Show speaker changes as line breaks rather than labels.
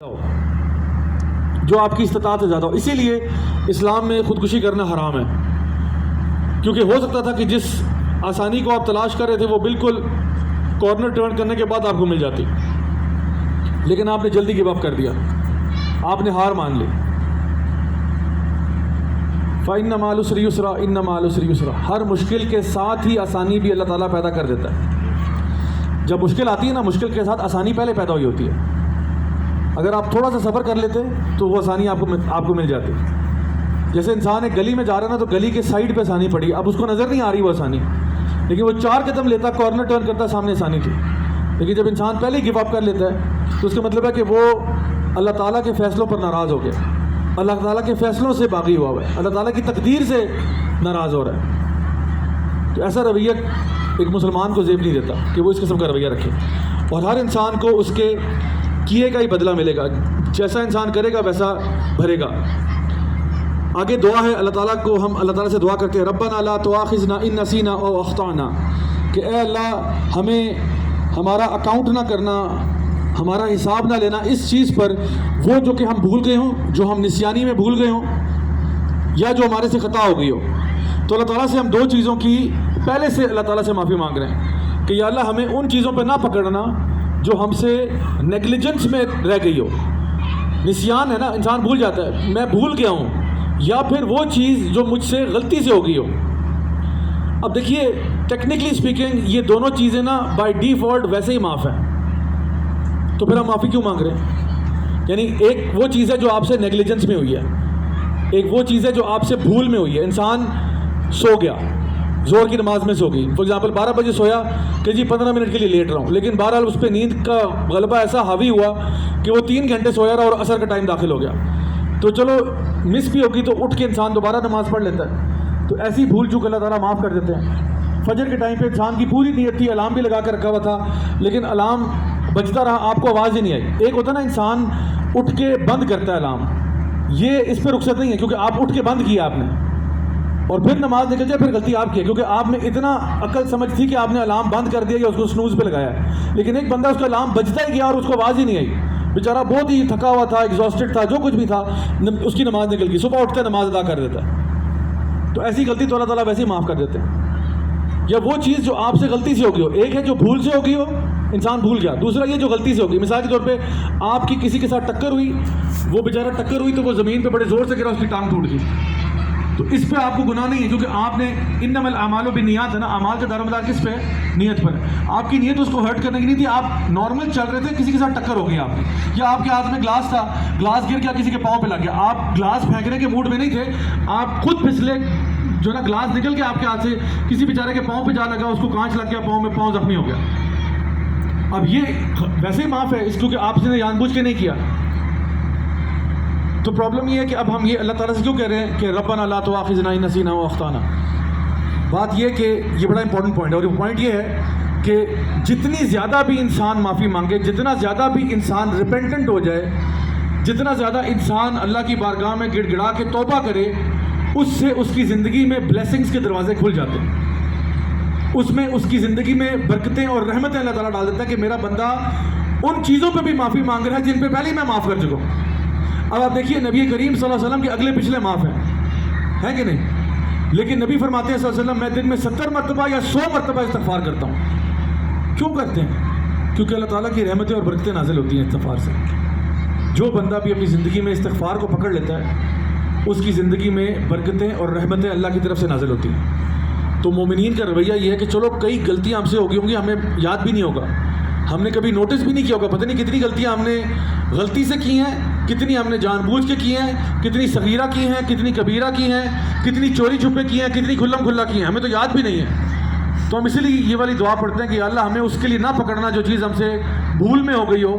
جو آپ کی استطاعت سے زیادہ ہو. اسی لیے اسلام میں خودکشی کرنا حرام ہے، کیونکہ ہو سکتا تھا کہ جس آسانی کو آپ تلاش کر رہے تھے وہ بالکل کارنر ٹرن کرنے کے بعد آپ کو مل جاتی، لیکن آپ نے جلدی گیو اپ کر دیا، آپ نے ہار مان لی. فَإِنَّ مَعَ الْعُسْرِ يُسْرًا إِنَّ مَعَ الْعُسْرِ يُسْرًا. ہر مشکل کے ساتھ ہی آسانی بھی اللہ تعالیٰ پیدا کر دیتا ہے. جب مشکل آتی ہے نا، مشکل کے ساتھ آسانی پہلے پیدا ہوئی ہوتی ہے. اگر آپ تھوڑا سا صبر کر لیتے تو وہ آسانی آپ کو مل جاتی. جیسے انسان ایک گلی میں جا رہا ہے نا، تو گلی کے سائڈ پہ آسانی پڑی، اب اس کو نظر نہیں آ رہی وہ آسانی، لیکن وہ 4 قدم لیتا، کارنر ٹرن کرتا، سامنے آسانی تھی. لیکن جب انسان پہلے ہی گیو اپ کر لیتا ہے تو اس کا مطلب ہے کہ وہ اللہ تعالیٰ کے فیصلوں پر ناراض ہو گیا، اللہ تعالیٰ کے فیصلوں سے باغی ہوا ہے، اللہ تعالیٰ کی تقدیر سے ناراض ہو رہا ہے. تو ایسا رویہ ایک مسلمان کو زیب نہیں دیتا کہ وہ اس قسم کا رویہ رکھے. اور ہر انسان کو اس کے کیے کا ہی بدلہ ملے گا، جیسا انسان کرے گا ویسا بھرے گا. آگے دعا ہے اللہ تعالیٰ کو، ہم اللہ تعالیٰ سے دعا کرتے ہیں ربنا لا تؤاخذنا ان نسینا او اخطانا، کہ اے اللہ ہمیں ہمارا اکاؤنٹ نہ کرنا، ہمارا حساب نہ لینا اس چیز پر وہ جو کہ ہم بھول گئے ہوں، جو ہم نسیانی میں بھول گئے ہوں، یا جو ہمارے سے خطا ہو گئی ہو. تو اللہ تعالیٰ سے ہم 2 چیزوں کی پہلے سے اللہ تعالیٰ سے معافی مانگ رہے ہیں کہ یا اللہ ہمیں ان چیزوں پہ نہ پکڑنا جو ہم سے نیگلیجنس میں رہ گئی ہو. نسیان ہے نا، انسان بھول جاتا ہے، میں بھول گیا ہوں، یا پھر وہ چیز جو مجھ سے غلطی سے ہو گئی ہو. اب دیکھیے ٹیکنیکلی اسپیکنگ یہ دونوں چیزیں نا بائی ڈیفالٹ ویسے ہی معاف ہیں، تو پھر ہم معافی کیوں مانگ رہے ہیں؟ یعنی ایک وہ چیز ہے جو آپ سے نیگلیجنس میں ہوئی ہے، ایک وہ چیز ہے جو آپ سے بھول میں ہوئی ہے. انسان سو گیا، زور کی نماز میں سو گئی، فار ایگزامپل 12 بجے سویا کہ جی 15 منٹ کے لیے لیٹ رہا ہوں، لیکن بہرحال اس پہ نیند کا غلبہ ایسا حاوی ہوا کہ وہ 3 گھنٹے سویا رہا اور عصر کا ٹائم داخل ہو گیا. تو چلو مس بھی ہوگی تو اٹھ کے انسان دوبارہ نماز پڑھ لیتا ہے. تو ایسی بھول چوک اللہ تعالیٰ معاف کر دیتے ہیں. فجر کے ٹائم پہ انسان کی پوری نیت تھی، الارم بھی لگا کر رکھا ہوا تھا، لیکن الارم بجتا رہا، آپ کو آواز ہی نہیں آئی. ایک ہوتا ہے نا انسان اٹھ کے بند کرتا ہے الارم، یہ اس پہ رخصت نہیں ہے، کیونکہ آپ اٹھ کے بند کیا آپ نے، اور پھر نماز نکل جائے پھر غلطی آپ کی ہے، کیونکہ آپ میں اتنا عقل سمجھ تھی کہ آپ نے الارم بند کر دیا یا اس کو سنوز پہ لگایا. لیکن ایک بندہ اس کا الارم بجتا ہی گیا اور اس کو آواز ہی نہیں آئی، بیچارہ بہت ہی تھکا ہوا تھا، ایگزاسٹڈ تھا، جو کچھ بھی تھا، اس کی نماز نکل گئی. صبح اٹھتے نماز ادا کر دیتا ہے. تو ایسی غلطی تو اللہ تعالیٰ ویسے ہی معاف کر دیتے ہیں. یا وہ چیز جو آپ سے غلطی سے ہو گئی ہو، ایک ہے جو بھول سے ہو گئی ہو، انسان بھول گیا، دوسرا یہ جو غلطی سے ہو گئی. مثال کے طور پہ آپ کی کسی کے ساتھ ٹکر ہوئی، وہ بیچارہ ٹکر ہوئی تو وہ زمین پہ بڑے زور سے گرا، اس کی ٹانگ ٹوٹ گئی، تو اس پہ آپ کو گناہ نہیں ہے، کیونکہ آپ نے انما الاعمال بالنیات ہے نا، اعمال کا دار و مدار کس پہ؟ نیت پر. آپ کی نیت اس کو ہرٹ کرنے کی نہیں تھی، آپ نارمل چل رہے تھے، کسی کے ساتھ ٹکر ہو گئی آپ کی، یا آپ کے ہاتھ میں گلاس تھا، گلاس گر گیا، کسی کے پاؤں پہ لگ گیا، آپ گلاس پھینکنے کے موڈ میں نہیں تھے، آپ خود پھسلے، جو نا گلاس نکل کے آپ کے ہاتھ سے کسی بیچارے کے پاؤں پہ جا لگا، اس کو کانچ لگ گیا پاؤں میں، پاؤں زخمی ہو گیا. اب یہ ویسے ہی معاف ہے، اس کیونکہ آپ نے جان بوجھ کے نہیں کیا. تو پرابلم یہ ہے کہ اب ہم یہ اللہ تعالیٰ سے کیوں کہہ رہے ہیں کہ ربنا لا تؤاخذنا ان نسینا او اخطانا. بات یہ کہ یہ بڑا امپورٹنٹ پوائنٹ ہے، اور یہ پوائنٹ یہ ہے کہ جتنی زیادہ بھی انسان معافی مانگے، جتنا زیادہ بھی انسان ریپینٹنٹ ہو جائے، جتنا زیادہ انسان اللہ کی بارگاہ میں گڑ گڑا کے توبہ کرے، اس سے اس کی زندگی میں بلیسنگز کے دروازے کھل جاتے ہیں، اس میں اس کی زندگی میں برکتیں اور رحمتیں اللہ تعالیٰ ڈال دیتا ہے کہ میرا بندہ ان چیزوں پہ بھی معافی مانگ رہا ہے جن پہ پہلے ہی میں معاف کر چکا ہوں. اب آپ دیکھیے نبی کریم صلی اللہ علیہ وسلم کے اگلے پچھلے معاف ہیں کہ نہیں؟ لیکن نبی فرماتے ہیں صلی اللہ علیہ وسلم میں دن میں 70 مرتبہ یا 100 مرتبہ استغفار کرتا ہوں. کیوں کرتے ہیں؟ کیونکہ اللہ تعالیٰ کی رحمتیں اور برکتیں نازل ہوتی ہیں استغفار سے. جو بندہ بھی اپنی زندگی میں استغفار کو پکڑ لیتا ہے، اس کی زندگی میں برکتیں اور رحمتیں اللہ کی طرف سے نازل ہوتی ہیں. تو مومنین کا رویہ یہ ہے کہ چلو کئی غلطیاں ہم سے ہو گئی ہوں گی، ہمیں یاد بھی نہیں ہوگا، ہم نے کبھی نوٹس بھی نہیں کیا ہوگا، پتہ نہیں کتنی غلطیاں ہم نے غلطی سے کی ہیں، کتنی ہم نے جان بوجھ کے کی ہیں، کتنی صغیرہ کی ہیں، کتنی کبیرہ کی ہیں، کتنی چوری چھپے کی ہیں، کتنی کھلم کھلا کی ہیں، ہمیں تو یاد بھی نہیں ہے. تو ہم اسی لیے یہ والی دعا پڑھتے ہیں کہ اللہ ہمیں اس کے لیے نہ پکڑنا جو چیز ہم سے بھول میں ہو گئی ہو.